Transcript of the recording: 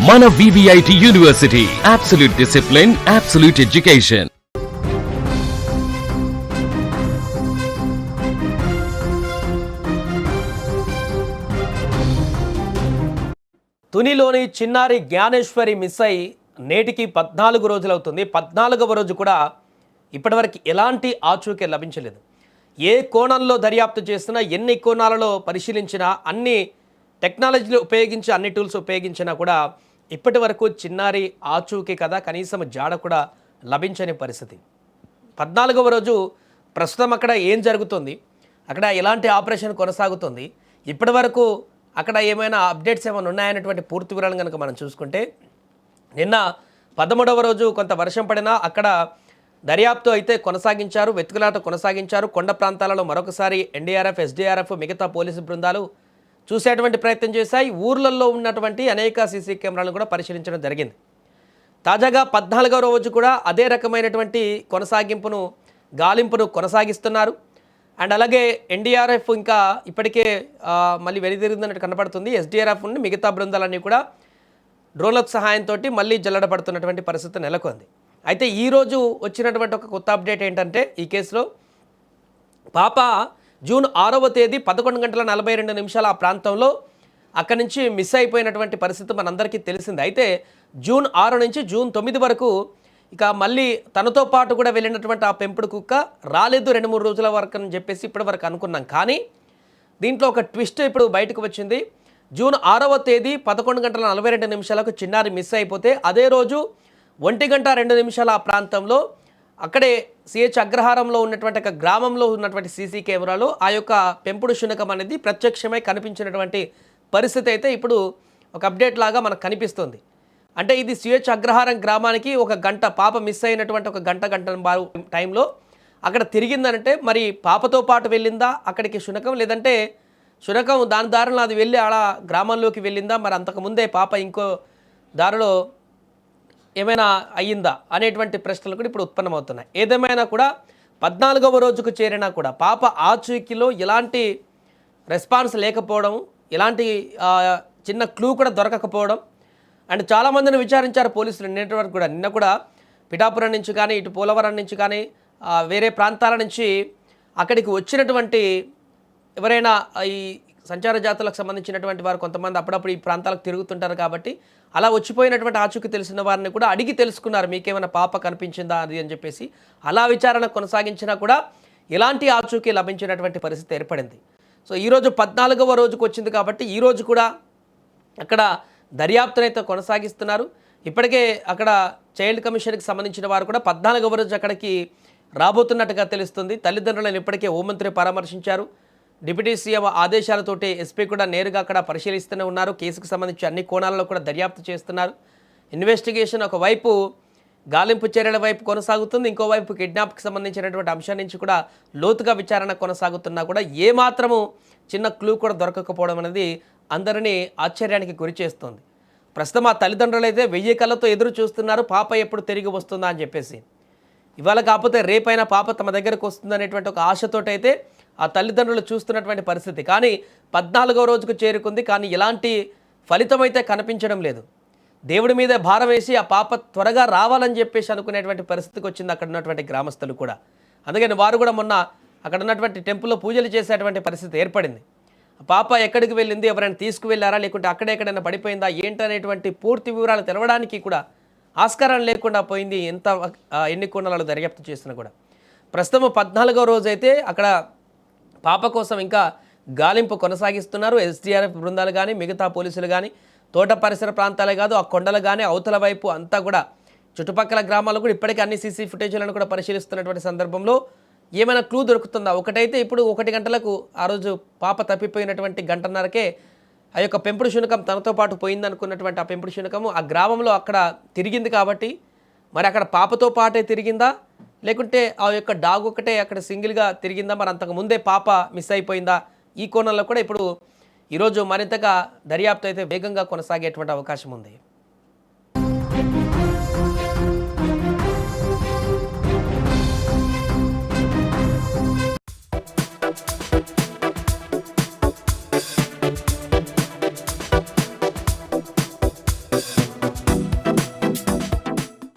మన VVIT university, absolute discipline, absolute education. తునిలోని చిన్నారి జ్ఞానేశ్వరి మిస్ అయి నేటికి 14 రోజులవుతుంది. 14వ రోజు కూడా ఇప్పటివరకు ఎలాంటి ఆచూకీ లభించలేదు. ఏ కోణంలో దర్యాప్తు చేసినా, ఎన్ని కోణాలలో పరిశీలించినా, అన్ని టెక్నాలజీలు ఉపయోగించి, అన్ని టూల్స్ ఉపయోగించినా కూడా ఇప్పటి వరకు చిన్నారి ఆచూకీ కదా కనీసం జాడ కూడా లభించని పరిస్థితి. 14వ రోజు ప్రస్తుతం అక్కడ ఏం జరుగుతుంది, అక్కడ ఎలాంటి ఆపరేషన్ కొనసాగుతుంది, ఇప్పటి వరకు అక్కడ ఏమైనా అప్డేట్స్ ఏమైనా ఉన్నాయనేటువంటి పూర్తి వివరాలను కనుక మనం చూసుకుంటే, నిన్న 13వ రోజు కొంత వర్షం పడినా అక్కడ దర్యాప్తు అయితే కొనసాగించారు, వెతుకులాట కొనసాగించారు. కొండ ప్రాంతాలలో మరొకసారి ఎన్డీఆర్ఎఫ్, ఎస్డీఆర్ఎఫ్, మిగతా పోలీసు బృందాలు చూసేటువంటి ప్రయత్నం చేశాయి. ఊర్లలో ఉన్నటువంటి అనేక సీసీ కెమెరాలను కూడా పరిశీలించడం జరిగింది. తాజాగా 14వ రోజు కూడా అదే రకమైనటువంటి గాలింపును కొనసాగిస్తున్నారు. అండ్ అలాగే ఎన్డీఆర్ఎఫ్ ఇంకా ఇప్పటికే మళ్ళీ వెనుదిరిగినట్టు కనపడుతుంది. ఎస్డీఆర్ఎఫ్ నుండి మిగతా బృందాలన్నీ కూడా డ్రోన్ల సహాయంతో మళ్ళీ జల్లడపడుతున్నటువంటి పరిస్థితి నెలకొంది. అయితే ఈరోజు వచ్చినటువంటి ఒక కొత్త అప్డేట్ ఏంటంటే, ఈ కేసులో పాప జూన్ 6వ తేదీ 11:42 ఆ ప్రాంతంలో అక్కడి నుంచి మిస్ అయిపోయినటువంటి పరిస్థితి మనందరికీ తెలిసింది. అయితే జూన్ 6 నుంచి జూన్ 9 వరకు ఇక మళ్ళీ తనతో పాటు కూడా వెళ్ళినటువంటి ఆ పెంపుడు కుక్క రాలేదు 2-3 రోజుల వరకు అని చెప్పేసి ఇప్పటి వరకు అనుకున్నాం. కానీ దీంట్లో ఒక ట్విస్ట్ ఇప్పుడు బయటకు వచ్చింది. జూన్ 6వ తేదీ 11:42 చిన్నారి మిస్ అయిపోతే అదే రోజు 1:02 ఆ ప్రాంతంలో అక్కడే సిహెచ్ అగ్రహారంలో ఉన్నటువంటి ఒక గ్రామంలో ఉన్నటువంటి సీసీ కెమెరాలో ఆ యొక్క పెంపుడు శునకం అనేది ప్రత్యక్షమై కనిపించినటువంటి పరిస్థితి అయితే ఇప్పుడు ఒక అప్డేట్ లాగా మనకు కనిపిస్తుంది. అంటే ఇది సిహెచ్ అగ్రహారం గ్రామానికి ఒక గంట, పాప మిస్ అయినటువంటి ఒక గంట టైంలో అక్కడ తిరిగిందనంటే, మరి పాపతో పాటు వెళ్ళిందా అక్కడికి శునకం, లేదంటే శునకం దాని దారిలో అది వెళ్ళి అలా గ్రామంలోకి వెళ్ళిందా, మరి అంతకుముందే పాప ఇంకో దారిలో ఏమైనా అయ్యిందా అనేటువంటి ప్రశ్నలు కూడా ఇప్పుడు ఉత్పన్నమవుతున్నాయి. ఏదేమైనా కూడా 14వ రోజుకు చేరినా కూడా పాప ఆచూకీలో ఎలాంటి రెస్పాన్స్ లేకపోవడం, ఎలాంటి చిన్న క్లూ కూడా దొరకకపోవడం, అండ్ చాలామందిని విచారించారు పోలీసులు నిన్నటి కూడా. నిన్న కూడా పిఠాపురం నుంచి కానీ, ఇటు పోలవరం నుంచి కానీ, వేరే ప్రాంతాల నుంచి అక్కడికి వచ్చినటువంటి ఎవరైనా ఈ సంచార జాతులకు సంబంధించినటువంటి వారు కొంతమంది అప్పుడప్పుడు ఈ ప్రాంతాలకు తిరుగుతుంటారు కాబట్టి అలా వచ్చిపోయినటువంటి ఆచూకీ తెలిసిన వారిని కూడా అడిగి తెలుసుకున్నారు, మీకేమైనా పాప కనిపించిందా అది అని చెప్పేసి. అలా విచారణ కొనసాగించినా కూడా ఎలాంటి ఆచూకీ లభించినటువంటి పరిస్థితి ఏర్పడింది. సో ఈరోజు 14వ రోజుకు వచ్చింది కాబట్టి ఈరోజు కూడా అక్కడ దర్యాప్తునైతే కొనసాగిస్తున్నారు. ఇప్పటికే అక్కడ చైల్డ్ కమిషన్కి సంబంధించిన వారు కూడా 14వ రోజు అక్కడికి రాబోతున్నట్టుగా తెలుస్తుంది. తల్లిదండ్రులను ఇప్పటికే హోంమంత్రి పరామర్శించారు. డిప్యూటీ సీఎం ఆదేశాలతోటి ఎస్పీ కూడా నేరుగా అక్కడ పరిశీలిస్తూనే ఉన్నారు. కేసుకు సంబంధించి అన్ని కోణాలలో కూడా దర్యాప్తు చేస్తున్నారు. ఇన్వెస్టిగేషన్ ఒకవైపు గాలింపు చర్యల వైపు కొనసాగుతుంది, ఇంకోవైపు కిడ్నాప్కి సంబంధించినటువంటి అంశం నుంచి కూడా లోతుగా విచారణ కొనసాగుతున్నా కూడా ఏమాత్రము చిన్న క్లూ కూడా దొరకకపోవడం అనేది అందరినీ ఆశ్చర్యానికి గురి చేస్తుంది. ప్రస్తుతం ఆ తల్లిదండ్రులు అయితే 1000 కళ్ళతో ఎదురు చూస్తున్నారు, పాప ఎప్పుడు తిరిగి వస్తుందా అని చెప్పేసి. ఇవాళ కాకపోతే రేపైనా పాప తమ దగ్గరకు వస్తుందనేటువంటి ఒక ఆశతోటైతే ఆ తల్లిదండ్రులు చూస్తున్నటువంటి పరిస్థితి. కానీ 14వ రోజుకు చేరుకుంది, కానీ ఎలాంటి ఫలితం అయితే కనిపించడం లేదు. దేవుడి మీద భారం వేసి ఆ పాప త్వరగా రావాలని చెప్పేసి అనుకునేటువంటి పరిస్థితికి వచ్చింది అక్కడ ఉన్నటువంటి గ్రామస్తులు కూడా. అందుకని వారు కూడా మొన్న అక్కడ ఉన్నటువంటి టెంపుల్లో పూజలు చేసేటువంటి పరిస్థితి ఏర్పడింది. పాప ఎక్కడికి వెళ్ళింది, ఎవరైనా తీసుకువెళ్ళారా, లేకుంటే అక్కడెక్కడైనా పడిపోయిందా ఏంటనేటువంటి పూర్తి వివరాలు తెలవడానికి కూడా ఆస్కారం లేకుండా పోయింది. ఎన్ని కోణాలలో దర్యాప్తు చేసినా కూడా. ప్రస్తుతం 14వ రోజు అయితే అక్కడ పాప కోసం ఇంకా గాలింపు కొనసాగిస్తున్నారు. ఎస్డీఆర్ఎఫ్ బృందాలు కానీ, మిగతా పోలీసులు కానీ, తోట పరిసర ప్రాంతాలే కాదు ఆ కొండలు కానీ, అవతల వైపు అంతా కూడా చుట్టుపక్కల గ్రామాలు కూడా ఇప్పటికీ అన్ని సీసీ ఫుటేజీలను కూడా పరిశీలిస్తున్నటువంటి సందర్భంలో ఏమైనా క్లూ దొరుకుతుందా? ఒకటైతే ఇప్పుడు 1 గంటలకు ఆ రోజు పాప తప్పిపోయినటువంటి గంటన్నరకే ఆ యొక్క పెంపుడు శునకం తనతో పాటు పోయిందనుకున్నటువంటి ఆ పెంపుడు శునకము ఆ గ్రామంలో అక్కడ తిరిగింది కాబట్టి, మరి అక్కడ పాపతో పాటే తిరిగిందా, లేకుంటే ఆ యొక్క డాగ్ ఒకటే అక్కడ సింగిల్గా తిరిగిందా, మరి అంతకు ముందే పాప మిస్ అయిపోయిందా? ఈ కోణంలో కూడా ఇప్పుడు ఈరోజు మరింతగా దర్యాప్తు అయితే వేగంగా కొనసాగేటువంటి అవకాశం ఉంది.